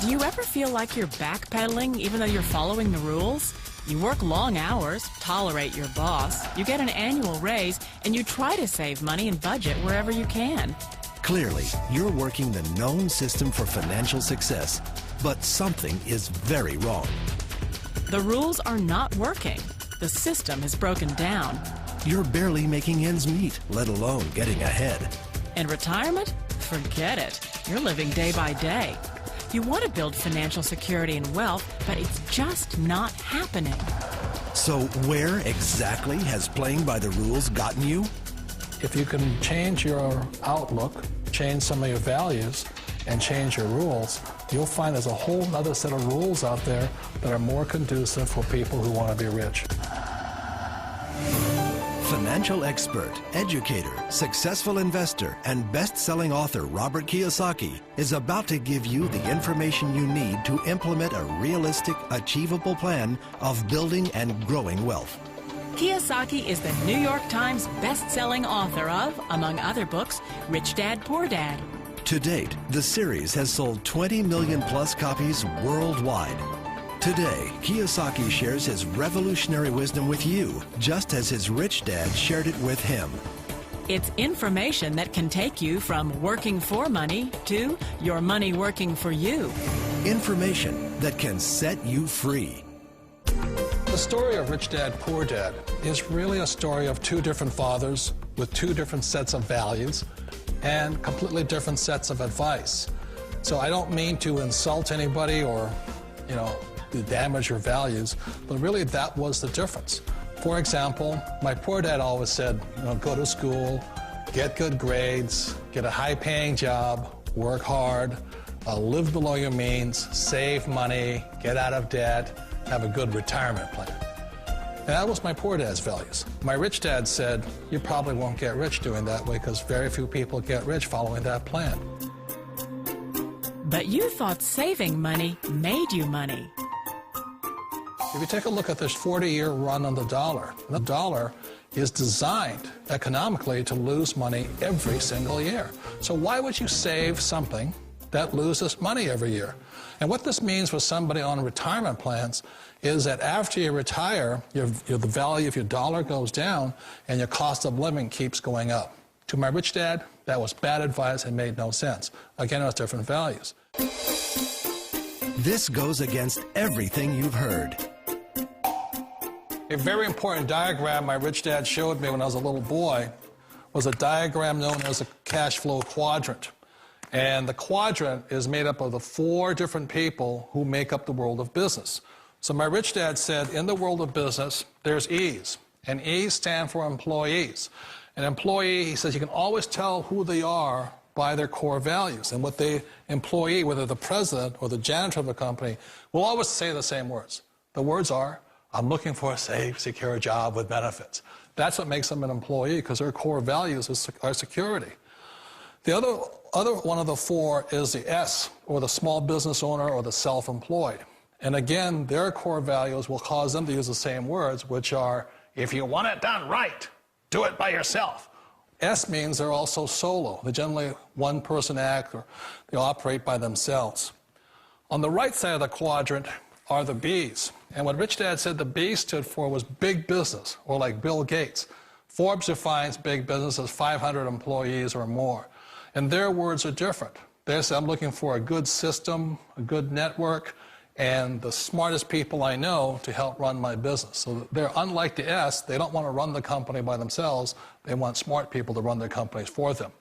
Do you ever feel like you're backpedaling even though you're following the rules? You work long hours, tolerate your boss, you get an annual raise, and you try to save money and budget wherever you can. Clearly, you're working the known system for financial success, but something is very wrong. The rules are not working. The system is broken down. You're barely making ends meet, let alone getting ahead. And retirement? Forget it. You're living day by day. You want to build financial security and wealth, but it's just not happening. So where exactly has playing by the rules gotten you? If you can change your outlook, change some of your values, and change your rules, you'll find there's a whole other set of rules out there that are more conducive for people who want to be rich. Financial expert, educator, successful investor, and best-selling author Robert Kiyosaki is about to give you the information you need to implement a realistic, achievable plan of building and growing wealth. Kiyosaki is the New York Times best-selling author of, among other books, Rich Dad, Poor Dad. To date, the series has sold 20 million plus copies worldwide. Today, Kiyosaki shares his revolutionary wisdom with you, just as his rich dad shared it with him. It's information that can take you from working for money to your money working for you. Information that can set you free. The story of Rich Dad, Poor Dad is really a story of two different fathers with two different sets of values and completely different sets of advice. So I don't mean to insult anybody or, to damage your values, but really that was the difference. For example, my poor dad always said, go to school, get good grades, get a high-paying job, work hard, live below your means, save money, get out of debt, have a good retirement plan. And that was my poor dad's values. My rich dad said, you probably won't get rich doing that way because very few people get rich following that plan. But you thought saving money made you money. If you take a look at this 40-year run on the dollar is designed economically to lose money every single year. So why would you save something that loses money every year? And what this means for somebody on retirement plans is that after you retire, the value of your dollar goes down and your cost of living keeps going up. To my rich dad, that was bad advice and made no sense. Again, it was different values. This goes against everything you've heard. A very important diagram my rich dad showed me when I was a little boy was a diagram known as a cash flow quadrant. And the quadrant is made up of the 4 different people who make up the world of business. So my rich dad said, in the world of business, there's E's, and E's stand for employees. An employee, he says, you can always tell who they are by their core values. And what the employee, whether the president or the janitor of a company, will always say the same words. The words are, I'm looking for a safe, secure job with benefits. That's what makes them an employee, because their core values are security. The other one of the 4 is the S, or the small business owner or the self-employed. And again, their core values will cause them to use the same words, which are, if you want it done right, do it by yourself. S means they're also solo. They're generally one-person act, or they operate by themselves. On the right side of the quadrant are the B's. And what Rich Dad said the B stood for was big business, or like Bill Gates. Forbes defines big business as 500 employees or more. And their words are different. They say, I'm looking for a good system, a good network, and the smartest people I know to help run my business. So they're unlike the S. They don't want to run the company by themselves. They want smart people to run their companies for them.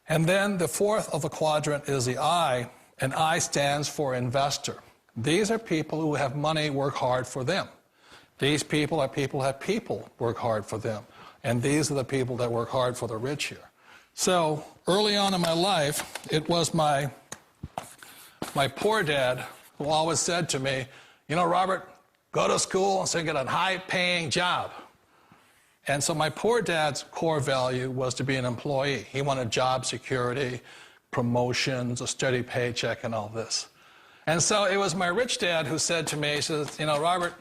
And then the 4th of the quadrant is the I, and I stands for investor. These are people who have money work hard for them. These people are people who have people work hard for them. And these are the people that work hard for the rich here. So early on in my life, it was my poor dad who always said to me, Robert, go to school and so get a high-paying job. And so my poor dad's core value was to be an employee. He wanted job security, promotions, a steady paycheck, and all this. And so it was my rich dad who said to me, he says, Robert,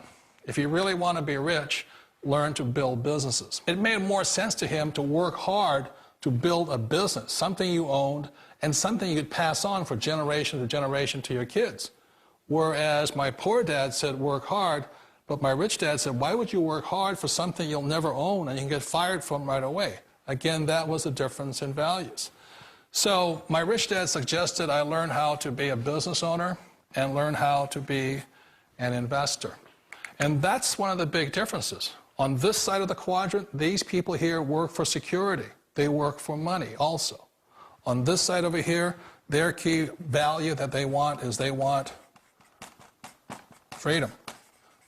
if you really want to be rich, learn to build businesses. It made more sense to him to work hard to build a business, something you owned and something you could pass on for generation to generation to your kids. Whereas my poor dad said, work hard, but my rich dad said, why would you work hard for something you'll never own and you can get fired from right away? Again, that was a difference in values. So my rich dad suggested I learn how to be a business owner and learn how to be an investor. And that's one of the big differences. On this side of the quadrant, these people here work for security. They work for money also. On this side over here, their key value that they want is they want freedom.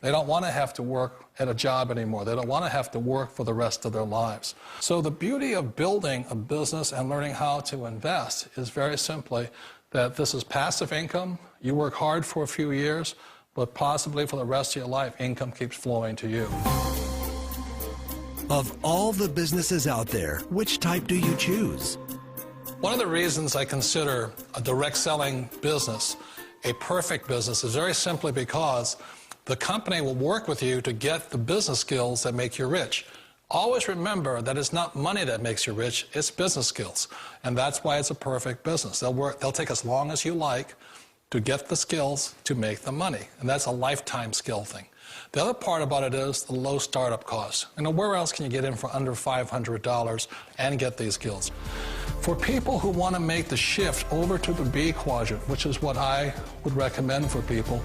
They don't want to have to work at a job anymore. They don't want to have to work for the rest of their lives. So the beauty of building a business and learning how to invest is very simply that this is passive income. You work hard for a few years, but possibly for the rest of your life, income keeps flowing to you. Of all the businesses out there, which type do you choose? One of the reasons I consider a direct selling business a perfect business is very simply because the company will work with you to get the business skills that make you rich. Always remember that it's not money that makes you rich, it's business skills. And that's why it's a perfect business. They'll take as long as you like to get the skills to make the money. And that's a lifetime skill thing. The other part about it is the low startup cost. Where else can you get in for under $500 and get these skills? For people who want to make the shift over to the B quadrant, which is what I would recommend for people,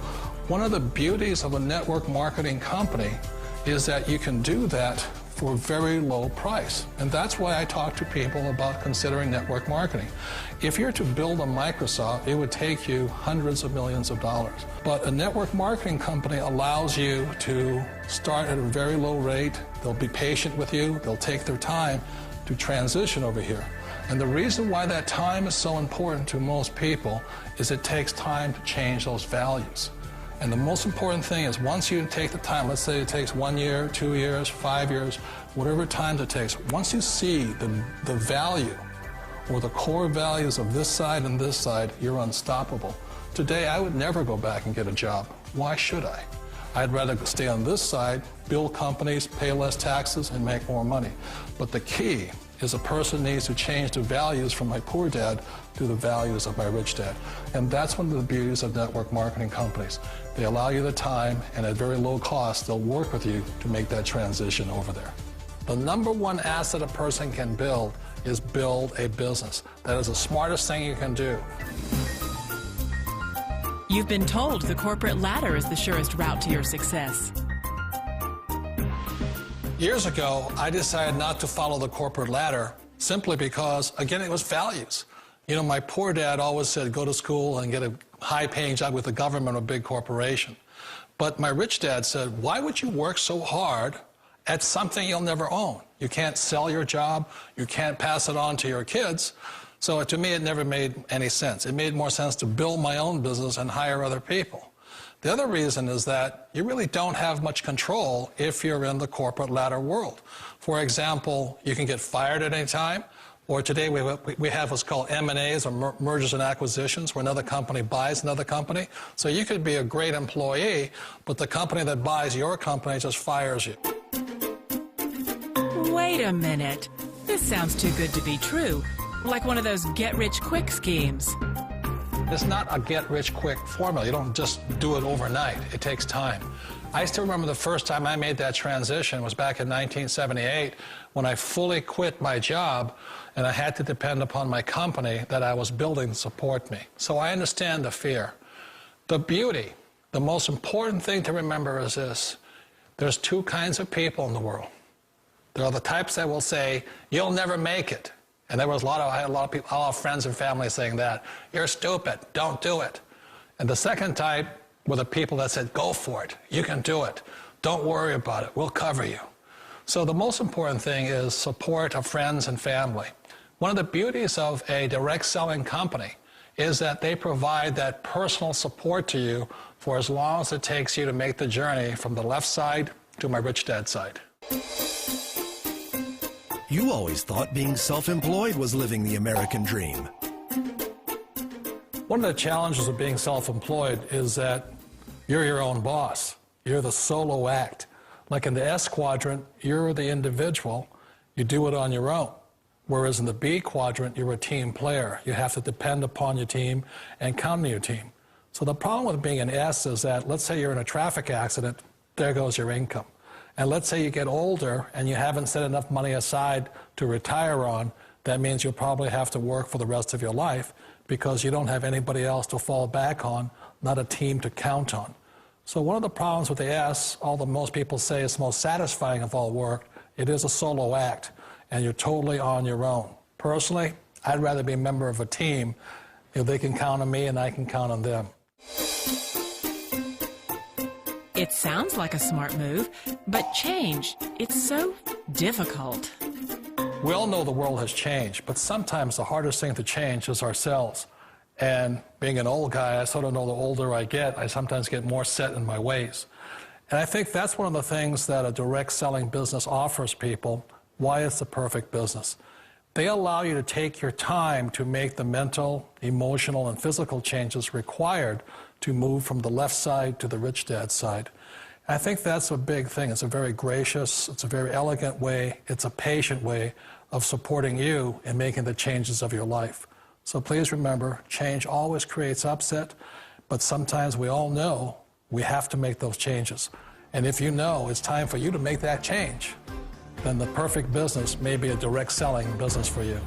one of the beauties of a network marketing company is that you can do that for a very low price. And that's why I talk to people about considering network marketing. If you're to build a Microsoft, it would take you hundreds of millions of dollars. But a network marketing company allows you to start at a very low rate. They'll be patient with you. They'll take their time to transition over here. And the reason why that time is so important to most people is it takes time to change those values. And the most important thing is once you take the time, let's say it takes 1 year, 2 years, 5 years, whatever time it takes, once you see the value or the core values of this side and this side, you're unstoppable. Today, I would never go back and get a job. Why should I? I'd rather stay on this side, build companies, pay less taxes, and make more money. But the key is a person needs to change the values from my poor dad to the values of my rich dad. And that's one of the beauties of network marketing companies. They allow you the time, and at very low cost, they'll work with you to make that transition over there. The number one asset a person can build is build a business. That is the smartest thing you can do. You've been told the corporate ladder is the surest route to your success. Years ago, I decided not to follow the corporate ladder simply because, again, it was values. My poor dad always said, go to school and get a high-paying job with the government or a big corporation. But my rich dad said, why would you work so hard at something you'll never own? You can't sell your job. You can't pass it on to your kids. So to me, it never made any sense. It made more sense to build my own business and hire other people. The other reason is that you really don't have much control if you're in the corporate ladder world. For example, you can get fired at any time, or today we have what's called M&As, or mergers and acquisitions, where another company buys another company. So you could be a great employee, but the company that buys your company just fires you. Wait a minute. This sounds too good to be true. Like one of those get-rich-quick schemes. It's not a get-rich-quick formula. You don't just do it overnight. It takes time. I still remember the first time I made that transition was back in 1978 when I fully quit my job and I had to depend upon my company that I was building to support me. So I understand the fear. The beauty, the most important thing to remember is this. There's two kinds of people in the world. There are the types that will say, you'll never make it. And I had a lot of people, a lot of friends and family saying that. You're stupid, don't do it. And the second type were the people that said, go for it, you can do it. Don't worry about it, we'll cover you. So the most important thing is support of friends and family. One of the beauties of a direct selling company is that they provide that personal support to you for as long as it takes you to make the journey from the left side to my rich dad side. You always thought being self-employed was living the American dream. One of the challenges of being self-employed is that you're your own boss. You're the solo act. Like in the S quadrant, you're the individual. You do it on your own. Whereas in the B quadrant, you're a team player. You have to depend upon your team and count on your team. So the problem with being an S is that, let's say you're in a traffic accident, there goes your income. And let's say you get older and you haven't set enough money aside to retire on, that means you'll probably have to work for the rest of your life because you don't have anybody else to fall back on, not a team to count on. So one of the problems with the S, although most people say it's the most satisfying of all work, it is a solo act, and you're totally on your own. Personally, I'd rather be a member of a team. They can count on me and I can count on them. It sounds like a smart move, but change, it's so difficult. We all know the world has changed, but sometimes the hardest thing to change is ourselves. And being an old guy, I sort of know the older I get, I sometimes get more set in my ways. And I think that's one of the things that a direct selling business offers people, why it's the perfect business. They allow you to take your time to make the mental, emotional, and physical changes required to move from the left side to the rich dad side. I think that's a big thing. It's a very gracious, it's a very elegant way, it's a patient way of supporting you in making the changes of your life. So please remember, change always creates upset, but sometimes we all know we have to make those changes. And if you know it's time for you to make that change, then the perfect business may be a direct selling business for you.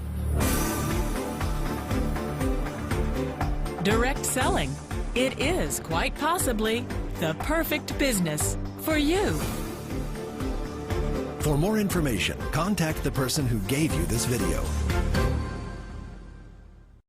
Direct selling. It is quite possibly the perfect business for you. For more information, contact the person who gave you this video.